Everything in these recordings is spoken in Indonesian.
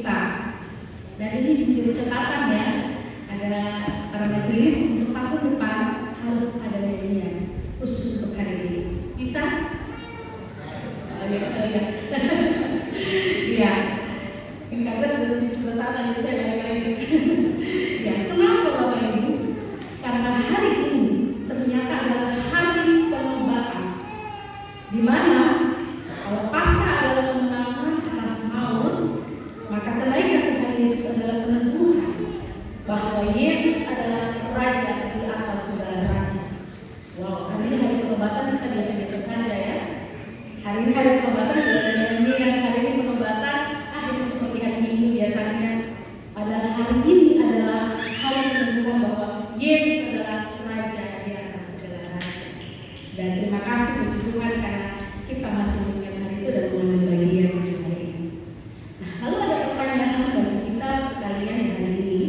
kita. Dan ini menjadi catatan ya, agar para majelis untuk tahun depan harus ada nyanyian khusus untuk hari ini. Bisa? Iya. Mungkin Kak sudah selesai, nanti saya balik lagi. Ya, kenapa Bapak Ibu? Karena hari ini ternyata adalah hari pengobatan, di mana kalau Paskah adalah kemenangan atas maut, maka kenaikan Tuhan Yesus adalah peneguhan bahwa Yesus adalah Raja di atas segala raja. Wow, hari ini hari pengobatan kita biasa-biasa saja ya. Hari ini hari pengobatan, hari ini pengobatan, ini seperti hari Minggu biasanya. Padahal hari ini adalah hari peneguhan bahwa Yesus adalah Raja di atas segala raja. Dan terima kasih puji Tuhan karena kita masih mengingat hari itu dan mengambil bagian di hari ini. Nah, lalu ada pertanyaan bagi kita sekalian di hari ini.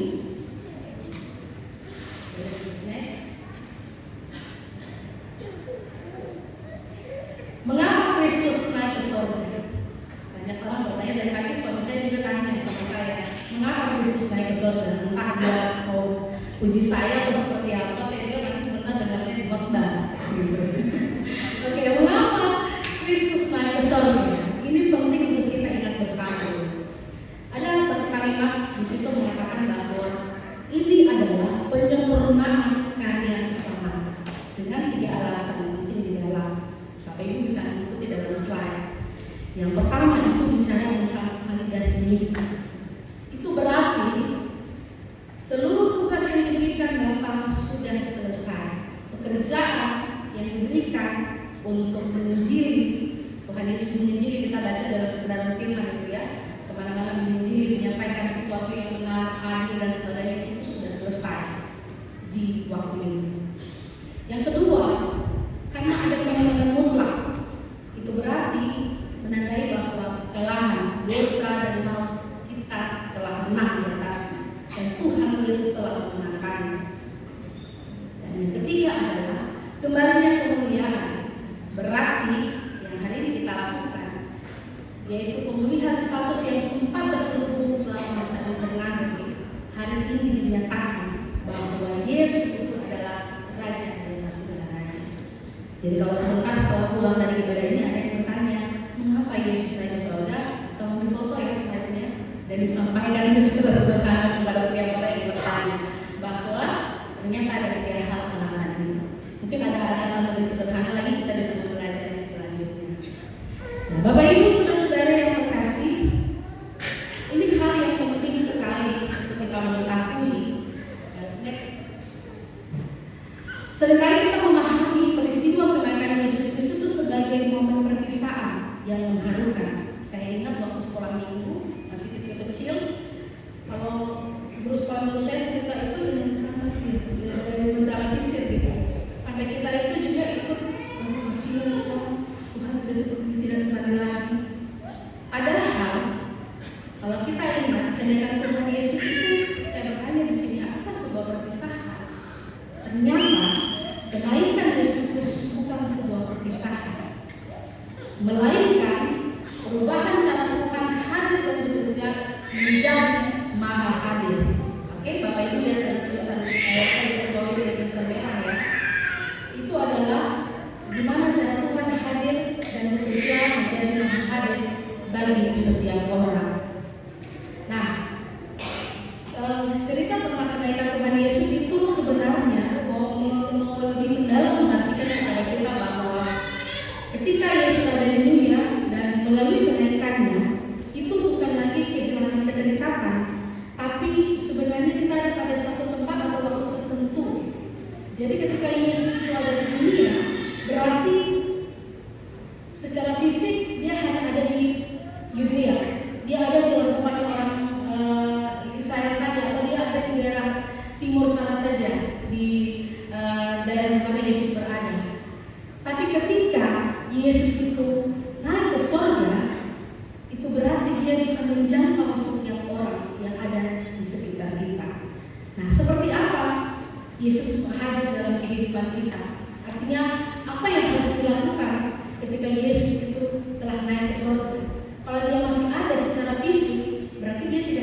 Next. Mengapa Kristus naik ke surga? Banyak orang bertanya, dari tadi suami saya juga tanya sama saya, mengapa Kristus naik ke surga? Entah dia mau uji saya atau seperti apa, saya juga nanti sebenarnya dengarnya di khotbah. Oke, mengapa Kristus naik ke surga? Ini penting untuk kita ingat bersama. Ada satu kalimat di situ mengatakan bahwa ini adalah penyempurnaan karya keselamatan dengan 3 alasan mungkin di dalam. Bapak Ibu bisa ikuti dalam slide. Yang pertama itu bicara tentang validasi misi. Itu berarti seluruh tugas yang diberikan Bapa sudah selesai. Pekerjaan yang diberikan untuk menginjili, Tuhan Yesus menginjili, kita baca dalam firman itu ya, kemana-mana menginjili, menyampaikan sesuatu yang benar, adil dan sebagainya, itu sudah selesai di waktu itu. Yang kedua, karena ada kemenangan mutlak, itu berarti menandai bahwa kekalahan dosa dan maut kita telah menang di atasnya dan Tuhan Yesus telah memenangkannya. Dan yang ketiga adalah kembalinya kemuliaan, berarti yang hari ini kita lakukan yaitu pemulihan status yang sempat terselubung selama masa inkarnasi. Hari ini dinyatakan bahwa Yesus itu adalah Raja di atas segala raja. Jadi kalau sebentar setelah pulang dari ibadah ini ada yang bertanya, mengapa Yesus naik ke surga? Kamu difoto ya slide-nya dan disampaikan secara sederhana kepada setiap orang yang bertanya bahwa ternyata ada 3 hal alasan ini. Mungkin ada alasan lebih sederhana lagi, kita bisa mempelajari selanjutnya. Nah, Bapak Ibu saudara-saudara yang terkasih, ini hal yang penting sekali untuk kita mengetahui. Next. Seringkali kita memahami peristiwa kenaikan Yesus Kristus itu sebagai momen perpisahan yang mengharukan. Saya ingat waktu sekolah minggu masih kecil-kecil, kalau guru sekolah minggu saya cerita itu dengan dramatisir gitu. Sampai kita itu juga ikut Tuhan tidak seperti tidak kembali lagi. Padahal kalau kita ingat kenaikan Tuhan Yesus itu, saya bertanya di sini, apakah sebuah perpisahan? Ternyata kenaikan Yesus Kristus bukan sebuah perpisahan, melainkan perubahan cara Tuhan hadir dan bekerja menjadi maha hadir. Oke, Bapak Ibu lihat dari tulisan saya garis bawahi dari tulisan merah ya. Itu adalah gimana cara Tuhan hadir dan bekerja menjadi maha hadir bagi setiap orang. Nah, cerita tentang kenaikan Tuhan Yesus itu sebenarnya mau lebih mendalam mengartikan kepada kita bahwa ketika Yesus ada di dunia dan melalui kenaikannya, itu bukan lagi kehilangan keterikatan, tapi sebenarnya kita ada pada satu tempat atau waktu tertentu. Jadi ketika Yesus itu ada di dunia, berarti secara fisik dia hanya ada di Yudea, dia ada di tempatnya orang Israel saja, atau dia ada di daerah timur sana saja, di daerah mana Yesus berada. Tapi ketika Yesus itu naik ke surga, itu berarti dia bisa menjangkau setiap orang yang ada di sekitar kita. Nah, seperti apa Yesus hadir dalam kehidupan kita? Artinya, apa yang harus dilakukan ketika Yesus itu telah naik ke surga? Kalau dia masih ada secara fisik, berarti dia tidak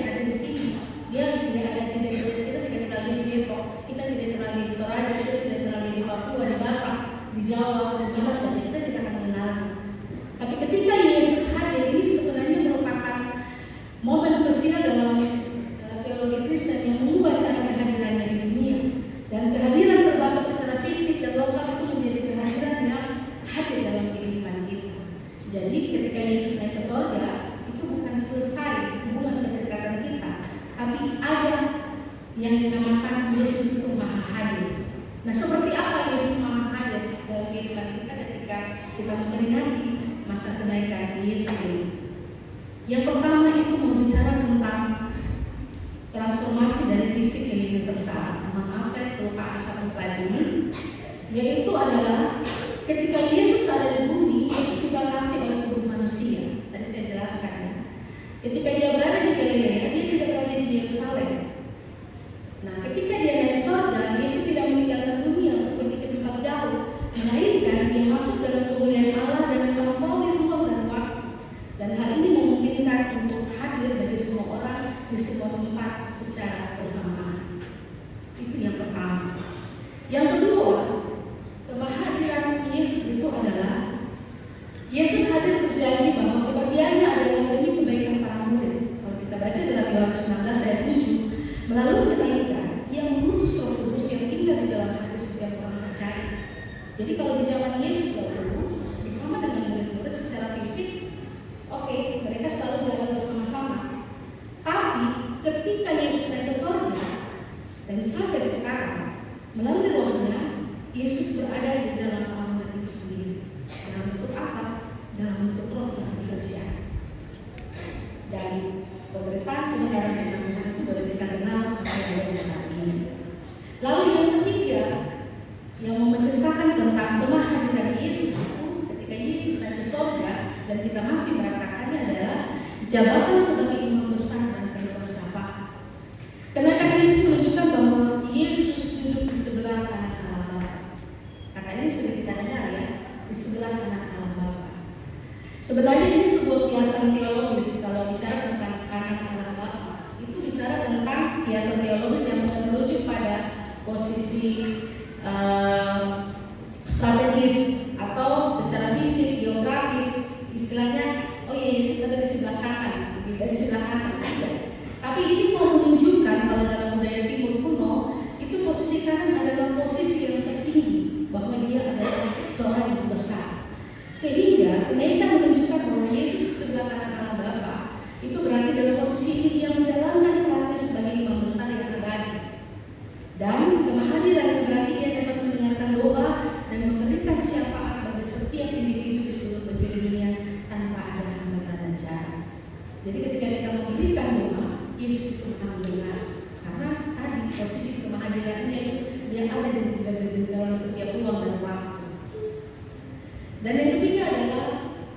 berarti ada yang dinamakan Yesus itu Maha Hadir. Nah, seperti apa Yesus Maha Hadir dalam kehidupan kita ketika kita memperingati masa kenaikan Yesus ini? Yang pertama itu mau bicara tentang transformasi dari fisik ke universal. Maaf, saya lupa satu slide ini, yaitu adalah ketika Yesus ada di bumi, Yesus dibatasi oleh tubuh manusia. Tadi saya jelaskan ya. Ketika dia berada di Galilea, dia tidak berada di Yerusalem. Nah, ketika dia naik surga, Yesus tidak meninggalkan dunia untuk pergi ke tempat jauh, melainkan dia masuk dalam kemuliaan Allah dan melampaui ruang dan waktu. Dan hal ini memungkinkan untuk hadir bagi semua orang di semua tempat secara bersamaan. Itu yang pertama. Yang kedua, kehadiran Yesus itu adalah Yesus hadir berjanji bahwa kepergiannya adalah demi kebaikan para murid. Kalau kita baca dalam Yohanes 19 ayat 7, melalui pendidikan ia mengutus Roh Kudus yang tinggal di dalam hati setiap orang percaya. Jadi kalau di zaman Yesus dahulu bersama dengan murid-murid secara fisik, oke, mereka selalu jalan bersama-sama. Tapi ketika Yesus naik ke surga dan sampai sekarang, melalui Rohnya Yesus berada di dalam murid itu sendiri. Dalam bentuk apa? Dalam bentuk Roh yang bekerja. Dan pemberitaan kebenaran firman Tuhan itu baru kita kenal sampai hari saat ini. Lalu yang ketiga, yang mau menceritakan tentang kehadiran Yesus itu ketika Yesus naik ke surga dan kita masih merasakannya adalah jabatan sebagai imam besar dan penerus syafaat. Kenaikan Yesus menunjukkan bahwa Yesus duduk di sebelah kanan Allah Bapa. Kata ini sudah kita dengar ya, di sebelah kanan Allah Bapa. Sebenarnya ini sebuah kiasan teologis. Kalau bicara tentang kanan Allah Bapa, itu bicara tentang kiasan teologis yang merujuk pada posisi strategis atau secara fisik, geografis, istilahnya, oh ya Yesus ada di sebelah kanan, di sebelah kanan. Tapi ini mau menunjukkan kalau dalam budaya Timur kuno itu posisi kanan adalah posisi yang tertinggi, bahwa dia adalah seorang yang besar. Sehingga kenaikan menunjukkan bahwa Yesus di sebelah kanan Allah Bapa itu berarti dalam posisi ini dia menjalankan perannya sebagai imam besar yang abadi. Dan kehadiran berarti ia dapat mendengarkan doa dan memberikan syafaat bagi setiap individu di seluruh penjuru dunia tanpa ada hambatan dan jarak. Jadi ketika kita memberikan doa, Yesus itu akan mendengar. Karena tadi posisi kehadirannya dia ada di dalam setiap ruang dan waktu. Dan yang ketiga adalah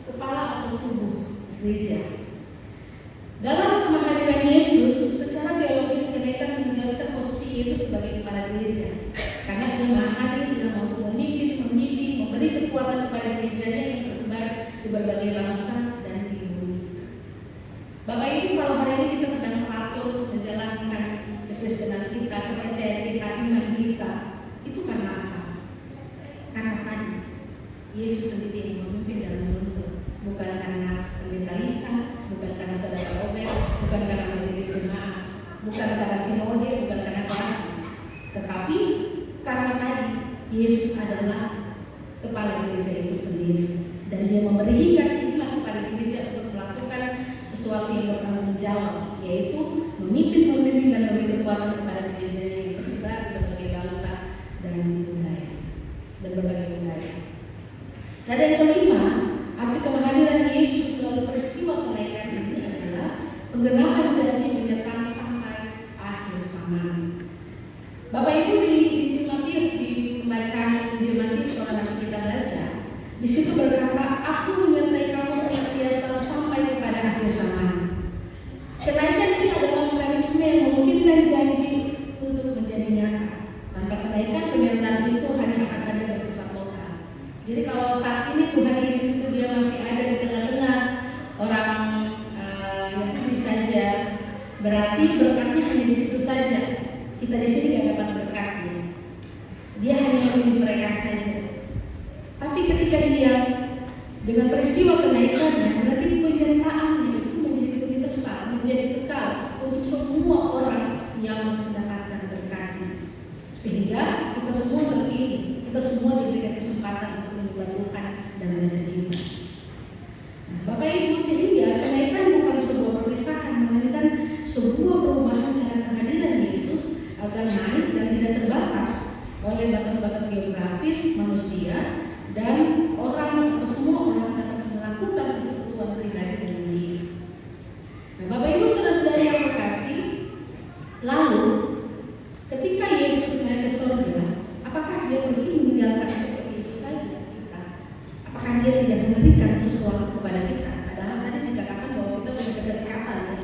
kepala atau tubuh gereja. Dalam kehadiran Yesus, secara teologis kenaikan menegaskan posisi Yesus sebagai kepala gereja. Karena dia Maha Hadir, dia mampu memimpin, membimbing, memberi kekuatan kepada gerejanya yang tersebar di berbagai bangsa dan di bumi. Bapak Ibu, kalau hari ini kita sedang mengatur, menjalankan kekristenan kita, kepercayaan kita, iman kita, itu karena apa? Karena tadi Yesus sendiri yang memimpin dan menuntun, bukan karena pendeta Lisa, bukan karena saudara Robert, bukan karena majelis jemaat, bukan karena sinode, bukan karena kelas, tetapi karena tadi Yesus adalah kepala gereja itu sendiri dan dia memberikan hikmat kepada gereja untuk melakukan sesuatu yang bertanggung jawab, yaitu memimpin, membimbing dan memberi kekuatan kepada gereja yang tersebar di berbagai bangsa dan budaya dan berbagai budaya. Nah, dan kelima, arti kehadiran Yesus dalam peristiwa kenaikan ini adalah penggenapan janji menyertai sampai akhir zaman. Bapak Ibu, di Injil Matius, di pembacaan Injil Matius kalau nanti kita baca, di situ berkata, "Aku menyertai kamu senantiasa sampai kepada akhir zaman." Kenaikan ini adalah mekanisme yang memungkinkan janji untuk menjadi nyata. Tanpa kenaikan, penyertaan itu hanya akan ada bersifat lokal. Jadi kalau saat ini Tuhan Yesus itu dia masih ada di tengah-tengah orang Yahudi saja, berarti berkatnya hanya di situ saja. Kita di sini tidak dapat berkatnya. Dia hanya memilih mereka saja. Tapi ketika dia dengan peristiwa kenaikannya, berarti penyertaannya itu menjadi universal, menjadi kekal untuk semua orang yang mendapatkan berkatnya. Sehingga kita semua terpilih, kita semua diberikan kesempatan untuk menyembah Tuhan dan mencari. Nah, Bapak Ibu, sehingga kenaikan bukan sebuah perpisahan, melainkan sebuah perubahan cara manusia dan orang atau semua orang dapat melakukan persekutuan pribadi dengan Dia. Nah, Bapak Ibu saudara-saudara yang terkasih, lalu ketika Yesus naik ke surga, apakah Dia pergi meninggalkan seperti itu saja kita? Apakah Dia tidak memberikan sesuatu kepada kita? Padahal tadi dikatakan bahwa kita punya kedekatan, ya.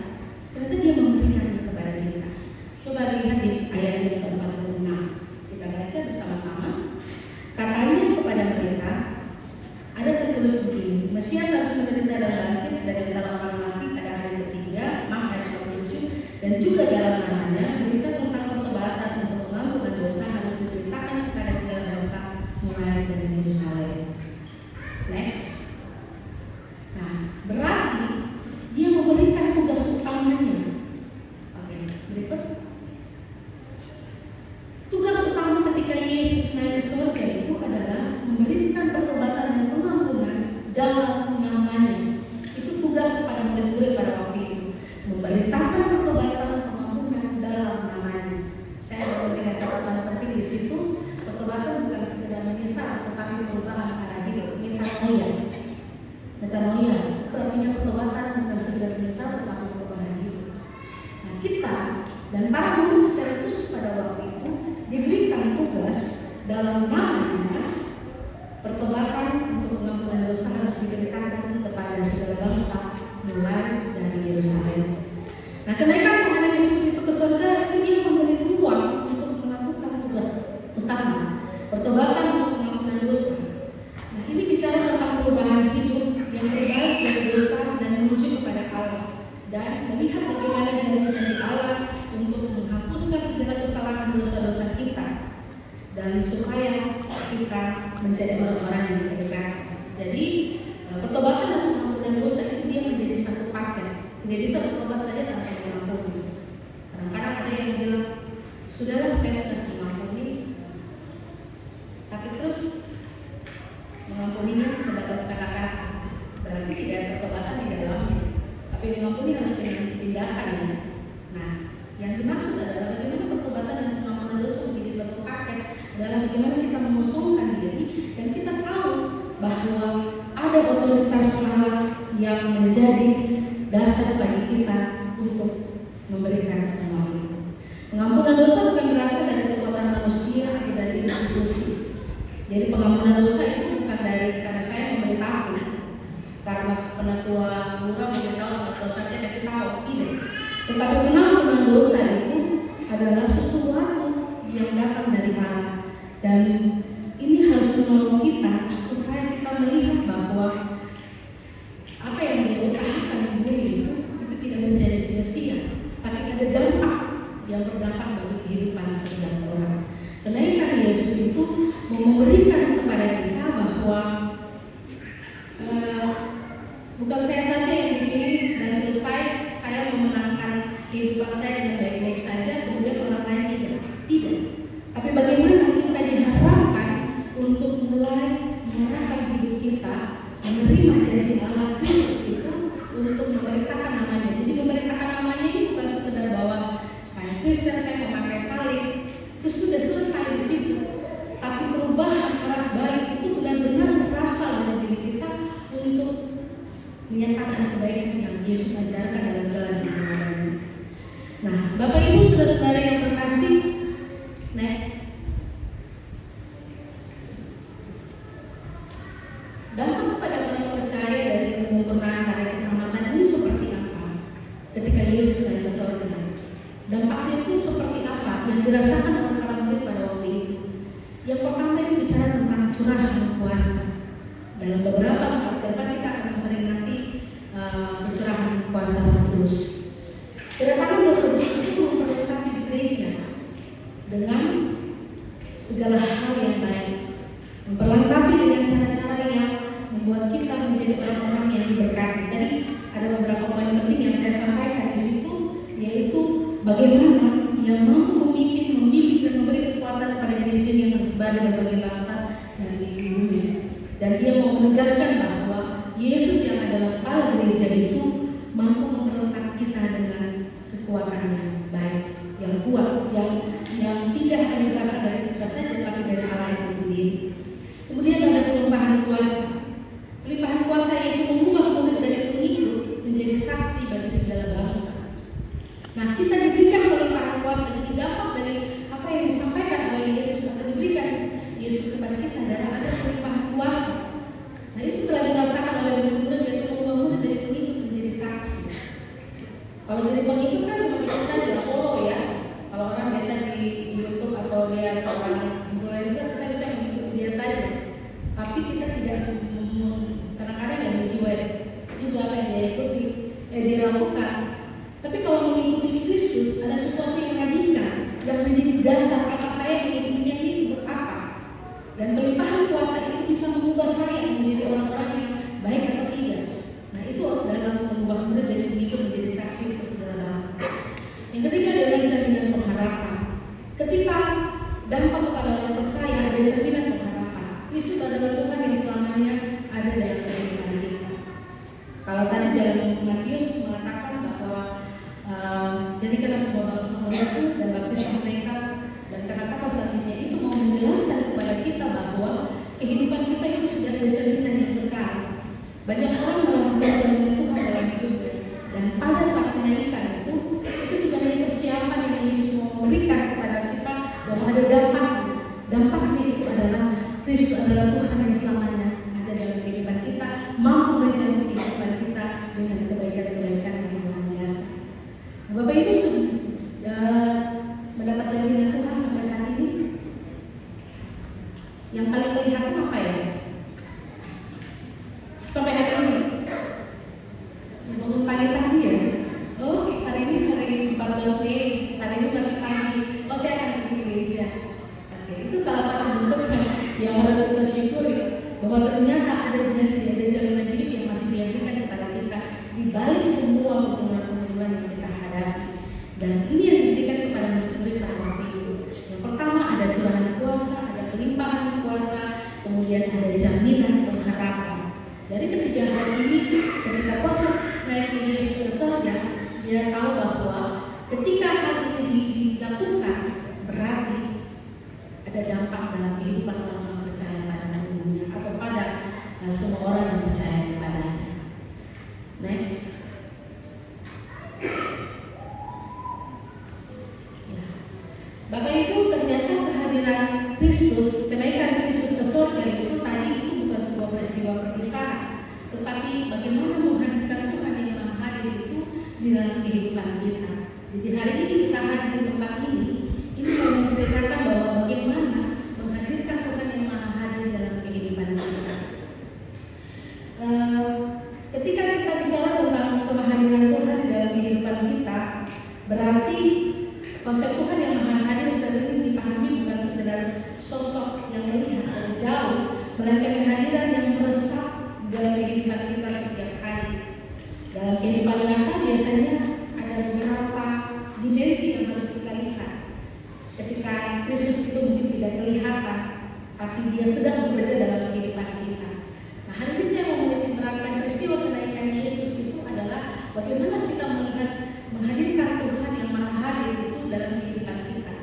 Ternyata Dia memberikannya kepada kita. Coba lihat di ayat yang ke-46. Kita baca bersama-sama. Katanya kepada mereka, ada tertulis begini, Mesias harus menderita dan bangkit dari antara orang mati pada hari ketiga, ayat 27, dan juga dalam namanya berita tentang pertobatan untuk pengampunan dosa harus diberitakan kepada segala bangsa mulai dari Yerusalem. Next. Nah, berarti Dia memberikan tugas utamanya. Oke, berikut. Tugas utama ketika Yesus naik ke surga itu adalah memberikan pertobatan dan pengampunan dalam namanya. Itu tugas kepada murid-murid pada waktu itu. Memberitakan pertobatan dan pengampunan dalam namanya. Saya memberikan catatan penting di situ. Pertobatan bukan sekedar menyesal, tetapi perubahan arah hidup. Metanoia. Metanoia itu artinya pertobatan bukan sekedar menyesal, tetapi perubahan hidup. Nah, kita dan para murid secara khusus pada waktu itu diberikan tugas dalam namanya pertobatan untuk pengampunan dosa harus diberitakan kepada segala bangsa mulai dari Yerusalem. Nah, kenaikan Tuhan Yesus itu ke surga itu Dia memberi ruang untuk melakukan tugas utama pertobatan untuk pengampunan dosa. Nah, ini bicara tentang perubahan hidup yang berbalik dari dosa dan menuju kepada Allah dan melihat bagaimana janji-janji Allah untuk menghapuskan segala kesalahan dosa-dosa kita dan supaya kita menjadi orang-orang yang diberkati. Jadi pertobatan dan pengampunan dosa itu dia menjadi satu paket. Tidak bisa bertobat saja tanpa mengampuni. Kadang-kadang ada yang bilang, sudahlah saya sudah mengampuni, tapi terus mengampuninya sebatas kata-kata. Berarti tidak ada pertobatan di dalamnya. Tapi mengampuni harus dengan tindakan, ya. Nah, yang dimaksud adalah bagaimana pertobatan dan pengampunan dosa menjadi satu paket adalah bagaimana kita mengosongkan diri dan kita tahu bahwa ada otoritas Allah yang menjadi dasar bagi kita untuk memberikan semua itu. Pengampunan dosa bukan berasal dari kekuatan manusia atau dari institusi. Jadi pengampunan dosa itu bukan dari karena saya memberitahu, karena penatua lurah memberitahu atau saja kasih tahu, tidak. Tetapi pengampunan dosa itu adalah sesuatu yang datang dari Allah dan ini harus menolong kita supaya kita melihat bahwa apa yang Dia usahakan di bumi itu tidak menjadi sia-sia, tapi ada dampak yang berdampak bagi kehidupan setiap orang. Kenaikan Yesus itu memberikan kepada kita bahwa bukan saya saja yang dipilih dan selesai saya memenangkan kehidupan saya dengan baik-baik saja, kemudian orang lain tidak. Tapi bagaimana kita diharapkan untuk mulai mengarahkan hidup kita menerima janji Allah Kristus itu untuk memberitakan namanya. Jadi memberitakan namanya ini bukan sekedar bahwa saya Kristen, saya memakai salib, itu sudah selesai di situ. Tapi perubahan arah balik itu benar-benar berasal dari diri kita untuk menyatakan kebaikan yang Yesus ajarkan dalam jalan kebenaran. Nah, Bapak Ibu saudara-saudara yang terkasih, next. Dampak kepada orang percaya dari penyempurnaan karya keselamatan ini seperti apa? Ketika Yesus naik ke surga, dampaknya itu seperti apa yang dirasakan oleh para murid pada waktu itu? Yang pertama itu bicara tentang curahan kuasa. Dalam beberapa saat ke depan kita akan memperingati pencurahan kuasa Roh Kudus. Kedatangan Roh Kudus itu memperlengkapi gereja dengan segala hal yang baik, memperlengkapi dengan cara-cara yang membuat kita menjadi orang-orang yang diberkati. Tadi ada beberapa poin penting yang saya sampaikan di situ, yaitu bagaimana yang mampu membimbing dan memberi kekuatan kepada gereja yang tersebar di berbagai bangsa dan di bumi. Dan dia mau menegaskan bahwa Yesus yang adalah kepala gereja itu mampu memperlengkapi kita dengan kekuatan yang baik, yang kuat, yang tidak hanya berasal dari kita saja, tapi dari Allah itu sendiri. Nah, kita diberikan kelimpahan kuasa. Jadi dampak dari apa yang disampaikan oleh Yesus atau diberikan Yesus kepada kita adalah ada kelimpahan kuasa. Nah, itu telah dirasakan oleh murid-murid, yaitu mengubah murid dari pengikut menjadi saksi. Kalau jadi pengikut kan cuma ikut saja, follow ya. Kalau orang biasa di YouTube atau dia seorang influencer, kita bisa mengikuti dia saja. Tapi kita tidak kadang-kadang yang menjiwa juga apa yang dia ikuti, dia lakukan. Tapi kalau mengikuti Kristus ada sesuatu yang radikal yang menjadi dasar apa saya mengikutinya ini untuk apa. Dan pelimpahan kuasa itu bisa mengubah saya menjadi orang-orang yang baik atau tidak. Nah, itu dalam mengubah murid dari pengikut menjadi saksi untuk segala bangsa. Yang ketiga adalah jaminan pengharapan. Ketika dampak kepada orang percaya ada jaminan pengharapan. Kristus adalah Tuhan yang selamanya ada dalam kehidupan kita. Kalau tadi dalam Matius mengatakan bahwa jadikanlah semua bangsa muridku dan baptislah mereka, dan kata-kata selanjutnya itu mau menjelaskan kepada kita bahwa kehidupan kita itu sudah ada jaminan yang kekal. Banyak orang melakukan jaminan Tuhan dalam hidupnya, dan pada saat kenaikan itu sebenarnya persiapan yang Yesus mau memberikan kepada kita bahwa ada dampaknya. Dampaknya itu adalah Kristus adalah Tuhan yang selamanya ada dalam kehidupan kita, mampu menjamin kehidupan kita dengan kebaikan-kebaikan yang luar biasa. Bapak Ibu sudah mendapat jaminan Tuhan sampai saat ini. Yang paling kelihatan apa ya? Sampai hari ini bangun pagi tadi ya. Oh, hari ini hari 14 Mei, hari ini masih pagi. Oh, saya akan pergi ke gereja. Oke, itu salah satu bentuk yang harus kita syukuri bahwa ternyata ada janji, ada jaminan hidup yang masih diberikan kepada kita di balik semua kemunduran-kemunduran yang kita hadapi. Dan ini yang diberikan kepada murid-murid pada waktu itu. Yang pertama ada curahan kuasa, ada kelimpahan kuasa, kemudian ada jaminan pengharapan. Dari ketiga hal ini, ketika proses naiknya Yesus ke surga, dia tahu bahwa ketika hal ini dilakukan berarti ada dampak dalam kehidupan orang percaya pada umumnya atau pada semua orang yang percaya kepadanya. Next. Ya. Bapak Ibu, ternyata kehadiran Kristus, kenaikan Kristus ke surga itu tadi itu bukan sebuah peristiwa perpisahan, tetapi bagaimana menghadirkan Tuhan yang Maha Hadir itu di dalam kehidupan kita. Jadi hari ini kita hadir di tempat ini mau menceritakan bahwa bagaimana menghadirkan Tuhan yang Maha Hadir dalam kehidupan kita. Ketika kita bicara tentang kehadiran Tuhan di dalam kehidupan kita, berarti konsep Tuhan yang Maha Hadir sering dipahami bukan sekedar sosok yang melihat dari jauh, melainkan kehadiran yang meresap dalam kehidupan kita setiap hari. Dalam kehidupan nyata biasanya ada beberapa dimensi yang harus kita lihat. Ketika Kristus itu mungkin tidak kelihatan, tapi dia sedang bekerja dalam kehidupan kita. Nah, hari ini saya mau menitikberatkan peristiwa kenaikan Yesus itu adalah bagaimana kita melihat menghadirkan Tuhan yang Maha Hadir itu dalam kehidupan kita.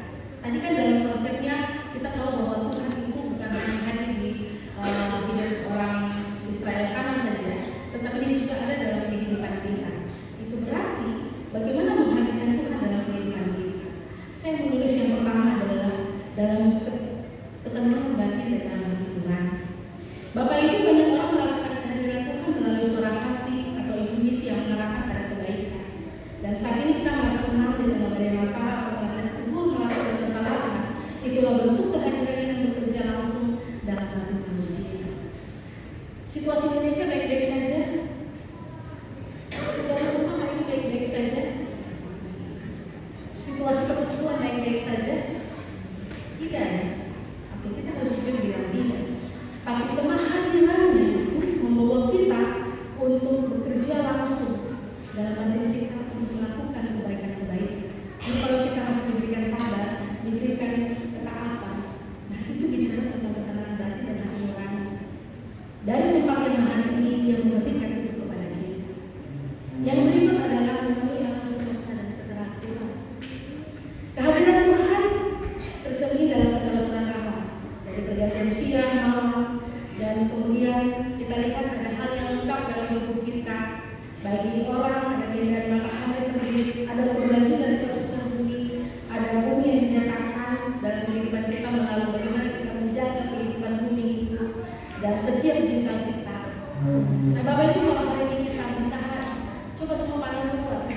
Tadi kan dalam konsepnya kita tahu bahwa Tuhan itu bukan hanya hadir di hidup orang Israel sana saja, tetapi dia juga ada dalam kehidupan kita. Itu berarti bagaimana menghadirkan Tuhan dalam kehidupan kita. Saya menulis yang pertama adalah dalam ketenangan batin dan dalam hiburan. Bapak Ibu, banyak orang merasakan kehadiran Tuhan melalui suara hati atau intuisi yang mengarahkan pada kebaikan. Dan saat ini kita merasa tenang dengan berbagai masalah atau merasa teguh melakukan kesalahan. Itulah bentuk kehadiran yang bekerja langsung dalam hati manusia. Situasi Indonesia baik-baik saja. Situasi rumah hari ini baik-baik saja. Situasi persekutuan baik-baik saja. Tidak ya? Oke, kita harus jujur bilang tidak. Tapi kehadirannya itu membawa kita untuk bekerja langsung dalam batin kita untuk melakukan kebaikan-kebaikan. Jadi kalau kita masih diberikan sabar, diberikan ketaatan, nah itu bicara tentang ketenangan batin dan hati nurani. Dari tempat yang mahal ini Nah, Bapak Ibu, kalau hari ini kita bisa coba semua pandang keluar,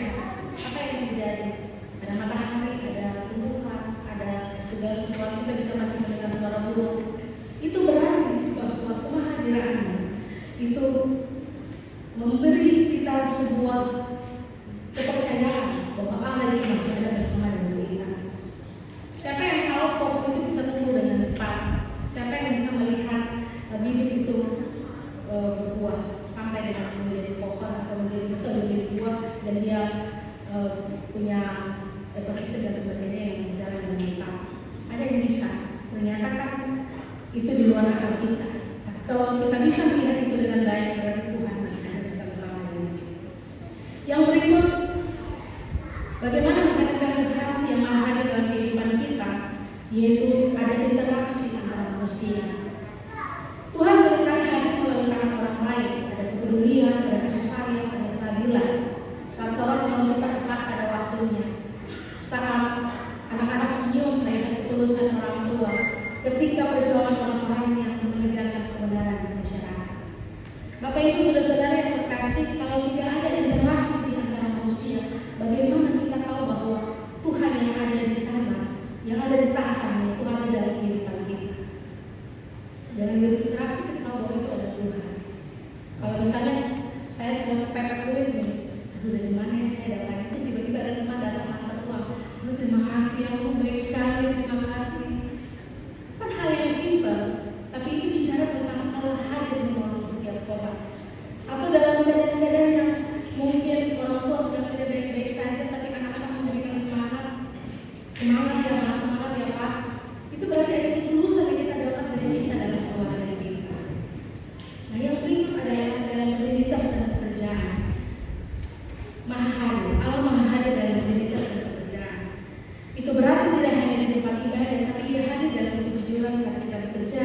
apa yang terjadi? Ada matahari, ada tumbuhan, ada segala sesuatu, kita bisa masih mendengar suara burung. Itu berarti bahwa kehadirannya itu memberi kita sebuah kepercayaan bahwa Allah itu masih ada bersama dengan kita. Siapa yang tahu pohon itu bisa tumbuh dengan cepat? Siapa yang bisa melihat bibit itu berbuah sampai dengan menjadi pohon atau menjadi buah dan dia punya ekosistem dan sebagainya yang berjalan dengan baik? Ada yang bisa? Ternyata kan itu di luar akal kita. Kalau kita bisa melihat itu dengan baik, berarti Tuhan masih ada bersama-sama dengan kita. Yang berikut, bagaimana menghadirkan Tuhan yang hadir dalam kehidupan kita, yaitu ada interaksi antara manusia. Tuhan seringkali hadir melalui tangan orang lain, ada kepedulian, ada kasih sayang, ada keadilan. Saat seorang menolong kita tepat pada waktunya, saat anak-anak senyum melihat ketulusan orang tua, ketika perjuangan orang-orang yang menegakkan kebenaran di masyarakat. Bapak Ibu saudara-saudara yang terkasih, kalau tidak ada interaksi di antara manusia, bagaimana kita tahu bahwa Tuhan yang ada di sana, yang ada di tangannya, itu ada dalam kehidupan kita? Dengan berinteraksi kita tahu bahwa itu ada Tuhan. Kalau misalnya saya sudah kepepet duit nih, aduh dari mana ya saya dapat? Terus tiba-tiba ada teman datang angkat uang, aduh terima kasih, aku baik sekali, terima kasih. Kan hal yang simpel, tapi ini bicara tentang Allah hadir menolong setiap orang. Atau dalam keadaan-keadaan yang mungkin orang tua sedang tidak baik-baik saja, tapi anak-anak memberikan semangat ya Pak, semangat ya Pak. Itu berarti ada ketulusan yang kita dapat dari cinta dalam keluarga kita. Nah, yang berikut adalah dalam rutinitas dan pekerjaan. Maha hadir, Allah maha hadir dalam rutinitas dan pekerjaan. Itu berarti tidak hanya di tempat ibadah, tapi Ia hadir dalam kejujuran saat kita bekerja,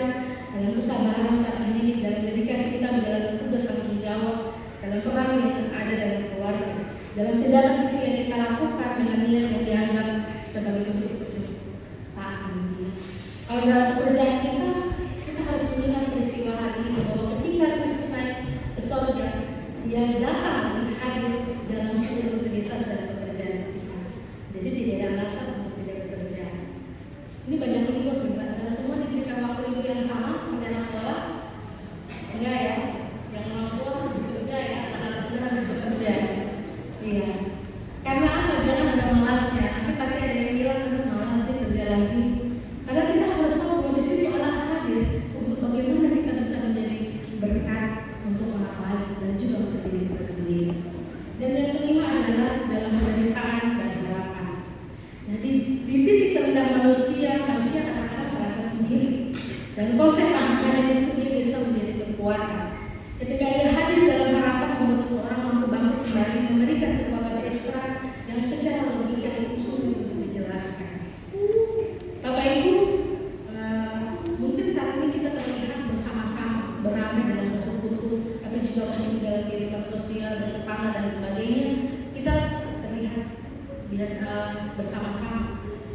dalam kesabaran saat mendidik, dalam dedikasi kita menjalankan tugas tanggung jawab, dalam peran yang ada dalam keluarga, dalam tindakan kecil yang kita lakukan dengan niat yang dianggap sebagai bentuk kecintaan Dia. Kalau dalam pekerjaan kita harus mengingat peristiwa hari ini bahwa ketika Kristus naik ke surga, Dia datang lagi hadir dalam seluruh rutinitas dan pekerjaan kita. Jadi tidak ada alasan untuk tidak bekerja. Ini banyak libur, ada semua diberikan waktu libur yang sama seperti anak sekolah? Enggak ya? Yang orang tua harus bekerja ya, anak-anak harus bekerja. Iya. Karena apa? Jangan ada malasnya. Nanti pasti ada yang bilang, malas sih kerja lagi. Karena kita harus tahu bahwa di situ Allah hadir untuk bagaimana kita bisa menjadi berkat untuk orang lain dan juga untuk diri kita sendiri. Dan yang kelima adalah dalam penderitaan dan harapan. Jadi di titik terendah manusia kadang-kadang merasa sendiri. Dan konsep harapan itu dia bisa menjadi kekuatan. Ketika Ia hadir dalam harapan membuat seseorang mampu bangkit kembali, memberikan kekuatan ekstra yang secara logika itu sulit untuk dijelaskan. Bapak Ibu, mungkin saat ini kita terlihat bersama-sama, beramai dalam bersekutu, tapi juga mungkin dalam kehidupan sosial, bertetangga dan sebagainya, kita terlihat biasa bersama-sama.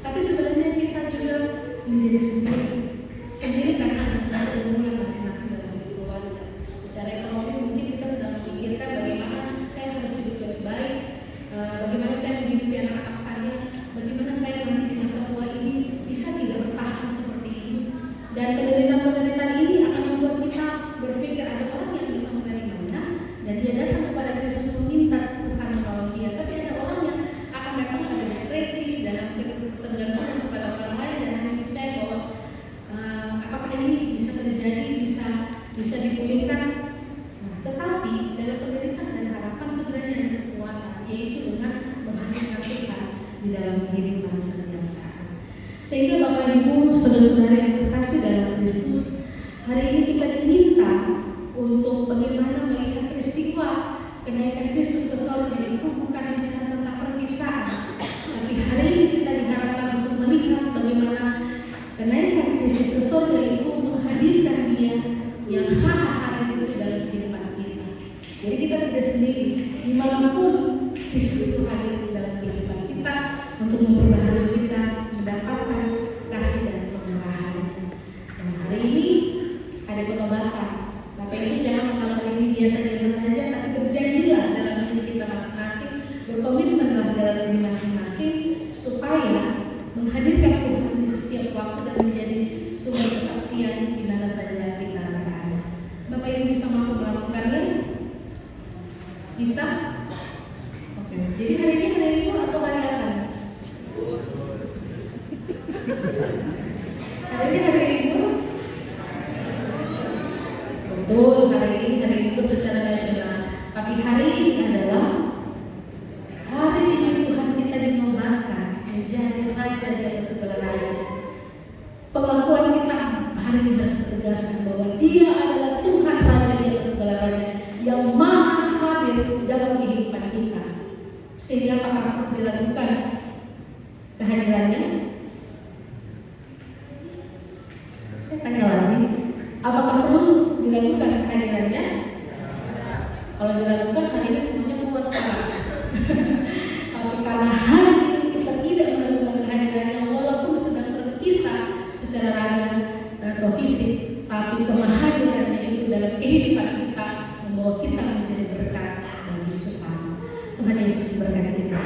Tapi sebenarnya kita juga menjadi sendiri karena ada umurnya masing-masing dalam hidup keluarga. Secara ekonomi mungkin kita sedang memikirkan bagaimana saya harus hidup lebih baik, bagaimana saya menghidupi anak-anak saya, bagaimana saya nanti di masa tua ini bisa tidak bertahan seperti ini. Dan penderitaan ini akan membuat kita berpikir ada orang yang bisa menerimanya dan dia datang kepada Kristus meminta Tuhan menolong dia. Tapi ada orang yang akan datang pada depresi dan ketergantungan kepada orang lain dan hanya percaya bahwa apakah ini bisa terjadi, bisa dipulihkan. Nah, tetapi dalam penderitaan dan harapan sebenarnya ada kekuatan, yaitu dengan menghadirkan Tuhan di dalam kehidupan setiap saat. Sehingga Bapak Ibu saudara-saudara yang terkasih dalam Kristus, hari ini kita diminta untuk bagaimana melihat peristiwa kenaikan Kristus ke surga itu bukan bicara tentang perpisahan, tapi hari ini kita diharapkan untuk melihat bagaimana kenaikan Kristus ke surga itu menghadirkan Dia yang maha hadir itu dalam kehidupan kita. Jadi kita tidak sendiri, dimanapun Kristus itu hadir dalam kehidupan kita untuk memperbaharui kita, mendapatkan kasih dan pemurahan. Dan hari ini ada penobatan. Bapak Ibu jangan menganggap ini biasa-biasa Betul, hari ini hari libur secara nasional. Tapi hari ini adalah hari ini Tuhan kita dinobatkan menjadi raja di atas segala raja. Pengakuan kita hari ini harus tegaskan bahwa Dia adalah Tuhan Raja di atas segala raja yang maha hadir dalam kehidupan kita. Sehingga apakah perlu diragukan kehadirannya? Saya tanya lagi, apakah perlu diragukan kehadirannya? Kalau diragukan hari ini semuanya buat sekarang. Tapi karena hari ini kita tidak meragukan kehadirannya, walaupun sedang terpisah secara raga atau fisik, tapi kehadirannya itu dalam kehidupan kita membawa kita menjadi berkat bagi sesama. Tuhan Yesus memberkati kita.